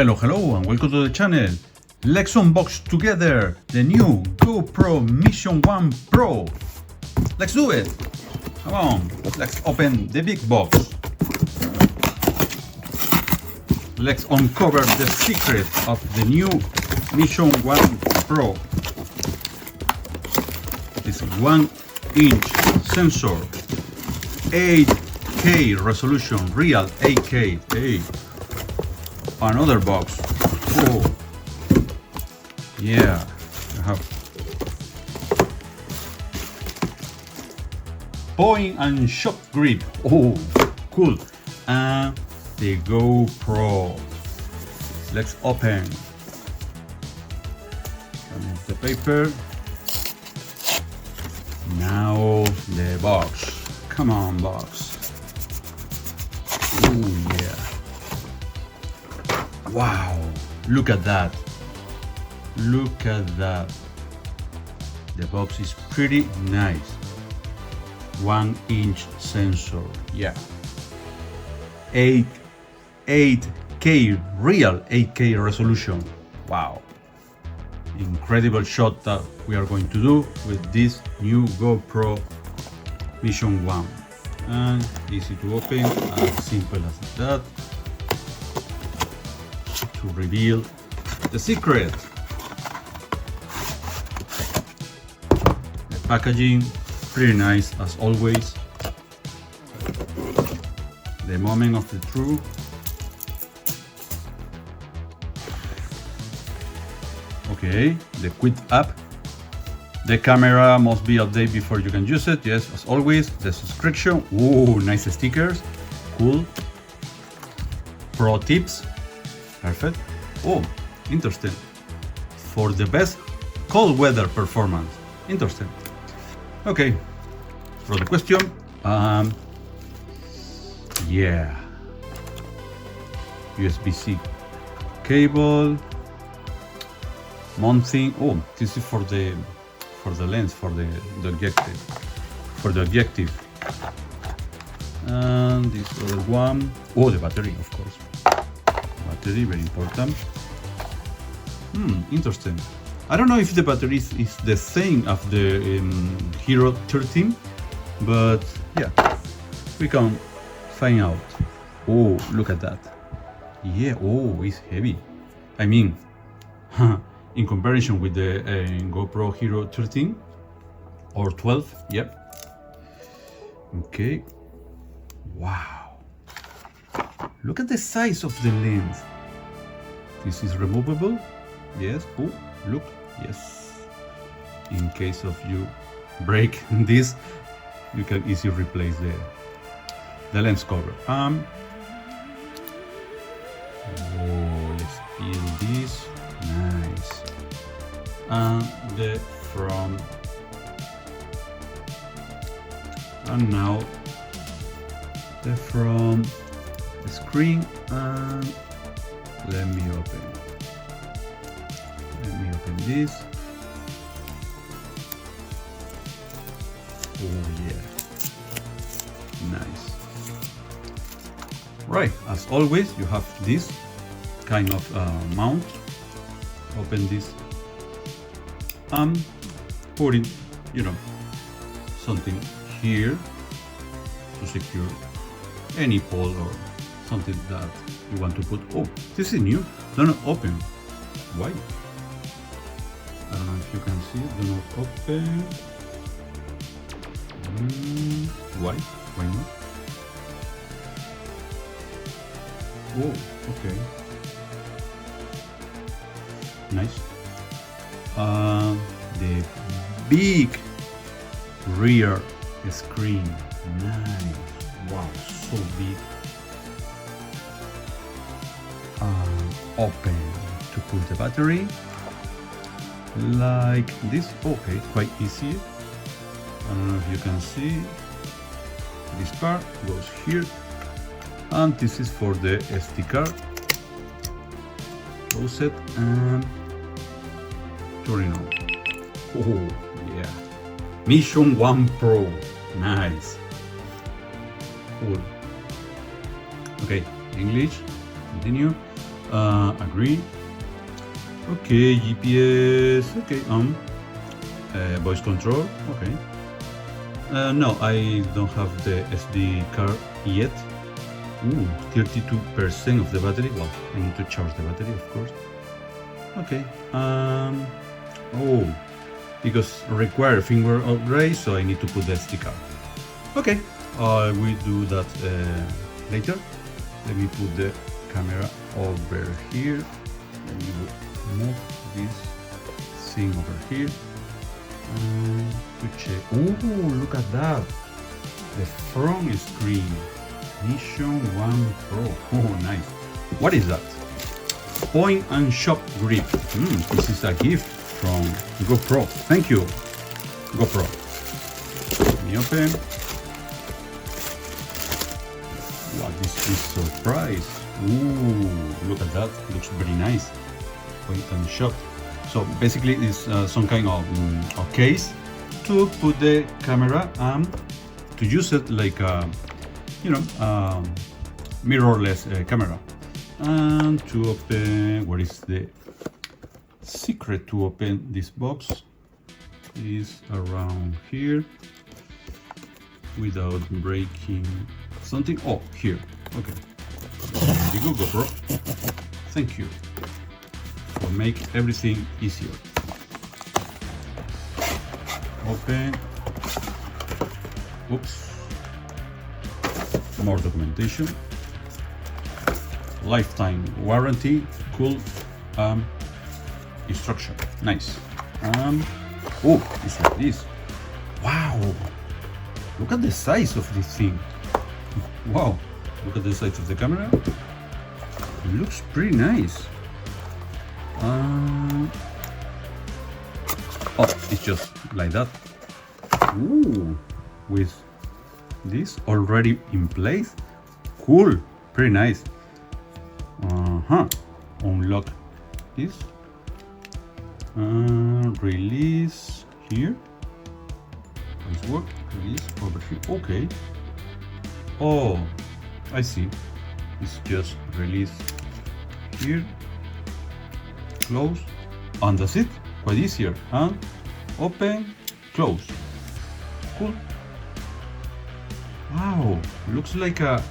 Hello and welcome to the channel. Let's unbox together the new GoPro Mission 1 Pro. Let's do it. Come on, let's open the big box. Let's uncover the secret of the new Mission 1 Pro. This 1-inch sensor, 8K resolution, real 8K. Hey. Another box. Oh, yeah. I have point and shock grip. Oh, cool. And the GoPro. Let's open. Remove the paper. Now the box. Come on, box. Oh yeah. Wow, look at that. Look at that. The box is pretty nice. 1-inch sensor, yeah. 8K, real 8K resolution. Wow. Incredible shot that we are going to do with this new GoPro Mission 1. And easy to open, as simple as that. To reveal the secret. The packaging, pretty nice as always. The moment of the truth. Okay, the quit app. The camera must be updated before you can use it. Yes, as always. The subscription. Oh, nice stickers. Cool. Pro tips. Perfect. Oh, interesting. For the best cold weather performance. Interesting. Okay. For the question, yeah. USB-C cable. Mounting. Oh, this is for the lens, for the objective. For the objective. And this other one. Oh, the battery, of course. Battery, very important. Interesting. I don't know if the battery is the same as the Hero 13, but yeah, we can find out. Oh, look at that. Yeah, oh, it's heavy. I mean, in comparison with the GoPro Hero 13 or 12, yep. Okay. Wow. Look at the size of the lens. This is removable. Yes. Oh, look. Yes. In case of you break this, you can easily replace the lens cover. Oh, let's peel this. Nice. And the front. And now the front screen, and let me open this. Oh yeah, nice. Right, as always you have this kind of mount. Open this and put in, something here to secure any pole or something that you want to put. Oh, this is new. Do not open. Why? I don't know if you can see. Do not open. Why? Why not? Oh, okay. Nice. The big rear screen. Nice. Wow, so big. Open to put the battery like this. Okay, quite easy. I don't know if you can see. This part goes here, and this is for the SD card. Close it and turn it on. Oh yeah, Mission 1 Pro. Nice. Cool. Okay, English. Continue. Agree. Okay, GPS. Okay, voice control. Okay. No, I don't have the SD card yet. Ooh, 32% of the battery. Well, I need to charge the battery, of course. Okay. Oh, because require finger upgrade, so I need to put the SD card. Okay, I will do that later. Let me put the camera over here. Let me move this thing over here. To check. Oh, look at that! The front screen. Mission 1 Pro. Oh, nice. What is that? Point and shock grip. This is a gift from GoPro. Thank you, GoPro. Let me open. What is this surprise? Ooh, look at that. Looks very nice. Point and shock. So basically, it's some kind of case to put the camera and to use it like a, mirrorless camera. And to open, where is the secret to open this box? Is around here without breaking something. Oh, here. Okay. There you go, GoPro. Thank you for make everything easier. Open. Oops. More documentation. Lifetime warranty. Cool. Instruction. Nice. Oh, it's like this. Wow. Look at the size of this thing. Wow. Look at the size of the camera. It looks pretty nice. Oh, it's just like that. Ooh, with this already in place. Cool, pretty nice. Unlock this. Release here. Nice work. Release over here. Okay. Oh, I see. It's just release here. Close, and that's it. Quite easier. And open, close. Cool. Wow, looks like a,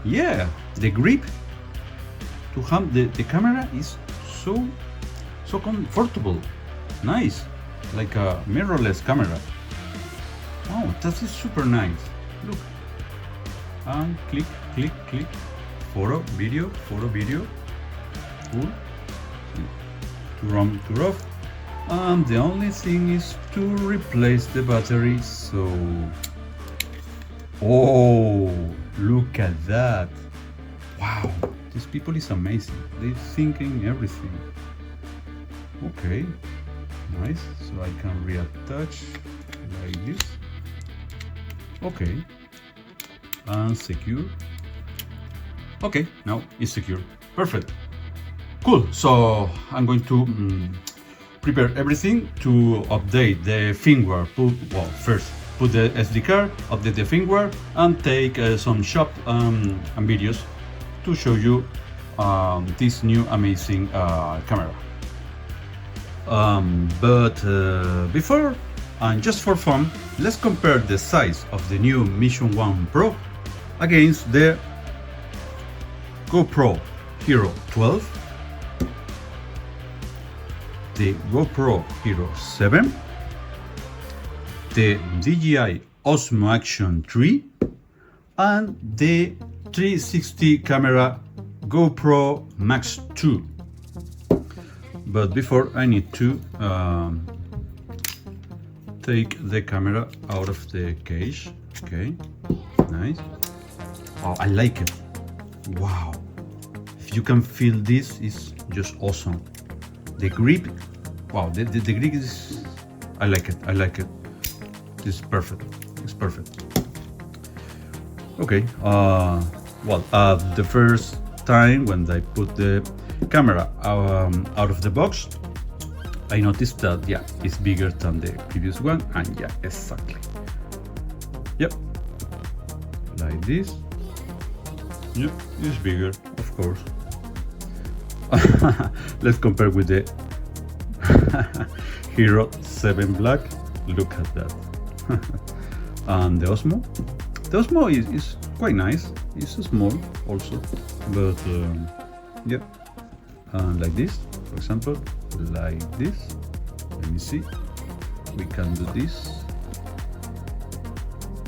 yeah, the grip to have the camera is so comfortable. Nice, like a mirrorless camera. Oh, that is super nice. Look, and click, click, click. Photo, video. Cool. To on, to off. And the only thing is to replace the battery. So, oh, look at that. Wow, these people is amazing. They're thinking everything. Okay, nice. So I can reattach like this. Okay, and secure. Okay, now it's secure. Perfect. Cool. So I'm going to prepare everything to update the firmware. First put the SD card, update the firmware, and take some shot and videos to show you this new amazing camera. But before, and just for fun, let's compare the size of the new Mission 1 Pro against the GoPro Hero 12, the GoPro Hero 7, the DJI Osmo Action 3, and the 360 camera GoPro Max 2. But before, I need to take the camera out of the case. Okay, nice. Oh, I like it. Wow, if you can feel this, is just awesome. The grip, wow, the grip is, I like it. This is perfect. It's perfect. Okay, the first time when I put the camera out of the box, I noticed that, yeah, it's bigger than the previous one, and yeah, exactly. Yep, like this. Yep, it's bigger, of course. let's compare with the Hero 7 Black. Look at that. And the Osmo is quite nice. It's small also, but yeah, like this, for example, like this. Let me see, we can do this.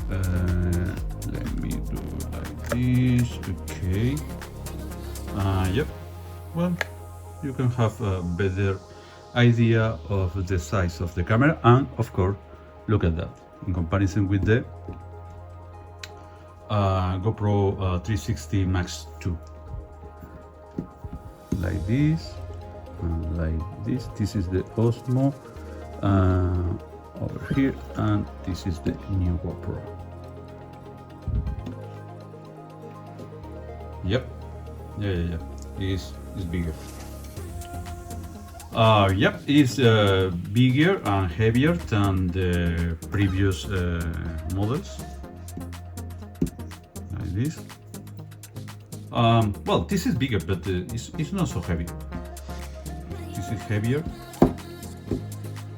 Let me do like this. Okay. Yep. Well, you can have a better idea of the size of the camera, and of course, look at that in comparison with the GoPro 360 Max 2. Like this, and like this. This is the Osmo over here, and this is the new GoPro. Yep. Yeah. It's bigger. Yep, it's bigger and heavier than the previous models. Like this. Well, this is bigger, but it's not so heavy. This is heavier.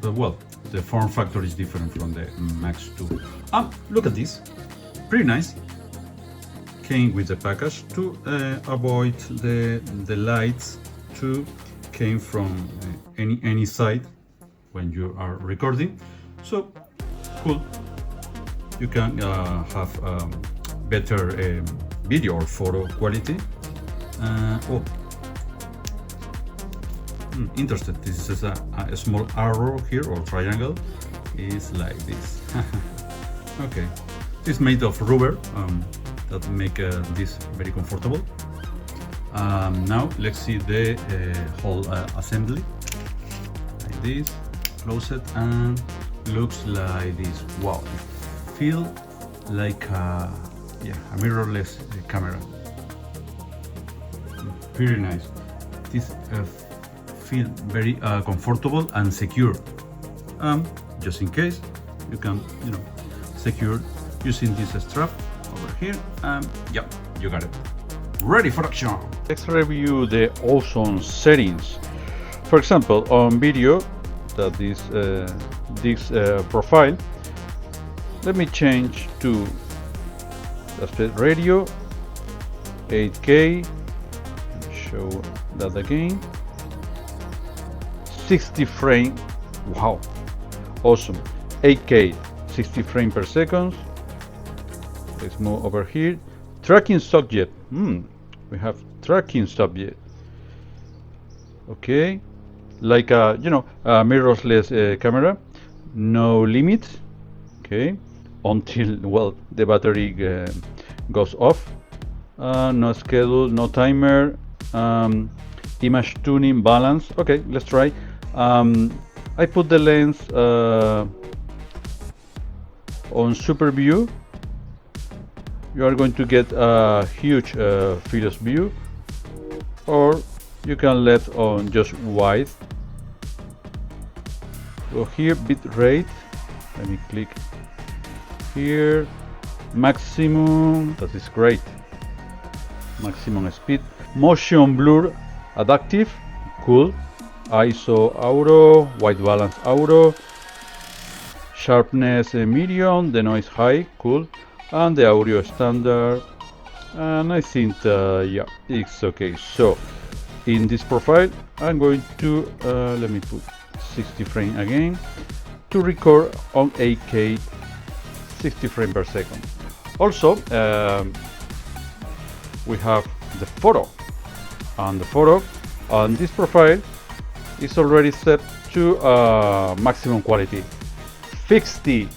But well, the form factor is different from the Max 2. Look at this. Pretty nice. Came with the package to avoid the lights to came from any side when you are recording. So cool. You can have better video or photo quality. Interesting. This is a small arrow here or triangle. Is like this. Okay. It's made of rubber. That make this very comfortable. Now let's see the whole assembly. Like this, close it, and looks like this. Wow, it feels like a mirrorless camera. Very nice. This feel very comfortable and secure. Just in case, you can secure using this strap over here. Yeah, you got it. Ready for action. Let's review the awesome settings. For example, on video, that is this profile. Let me change to aspect radio 8K. Show that again. 60 frame. Wow, awesome. 8K, 60 frames per second. Let's move over here. Tracking subject. We have tracking subject. Okay, like a mirrorless camera. No limit. Okay, until the battery goes off. No schedule, no timer. Image tuning, balance. Okay, let's try. I put the lens on super view. You are going to get a huge field of view, or you can let on just wide. So here, bit rate. Let me click here. Maximum. That is great. Maximum speed. Motion blur adaptive. Cool. ISO auto. White balance auto. Sharpness medium. The noise high. Cool. And the audio standard, and I think yeah, it's okay. So in this profile I'm going to let me put 60 frames again to record on 8K 60 frames per second. Also we have the photo, and the photo on this profile is already set to maximum quality, 60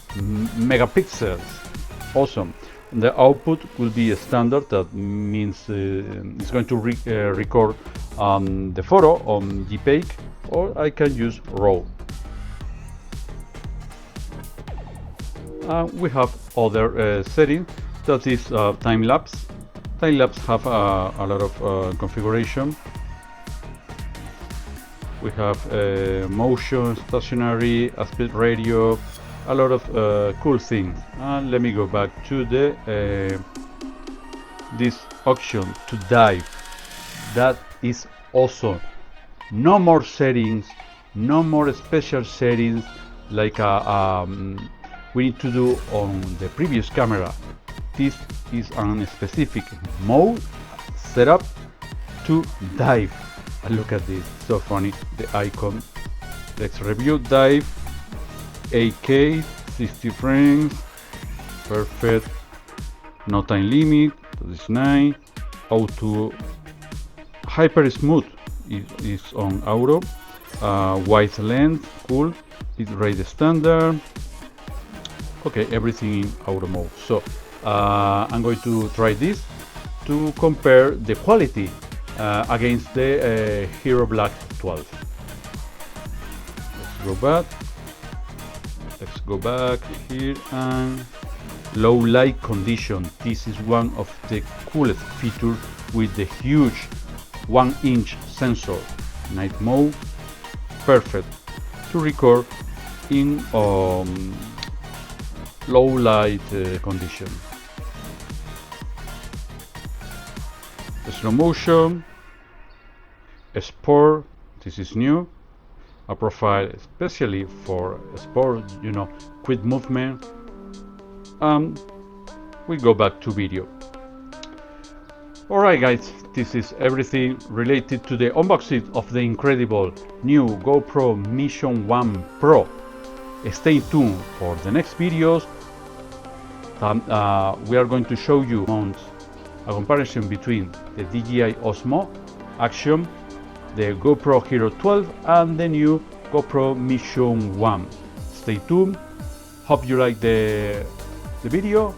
megapixels. Awesome. The output will be a standard. That means it's going to record the photo on JPEG, or I can use RAW. We have other settings, that is time lapse. Time lapse have a lot of configuration. We have motion, stationary, aspect radio, a lot of cool things. And let me go back to the this option to dive. That is Also, no more settings, no more special settings like we need to do on the previous camera. This is a specific mode set up to dive. And look at this, so funny, the icon. Let's review dive. 8K, 60 frames, perfect. No time limit, that is nice. Auto hyper smooth is on auto. Wide length, cool. It's rated standard. Okay, everything in auto mode. So I'm going to try this to compare the quality against the Hero Black 12. Let's go back here, and low light condition. This is one of the coolest features with the huge 1-inch sensor. Night mode, perfect to record in low light condition. Slow motion, sport, this is new. A profile especially for sport, you know, quick movement. We go back to video. Alright guys, this is everything related to the unboxing of the incredible new GoPro Mission 1 Pro. Stay tuned for the next videos. We are going to show you a comparison between the DJI Osmo Action, the GoPro Hero 12 and the new GoPro Mission 1. Stay tuned. Hope you like the video.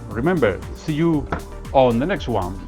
Remember, see you on the next one.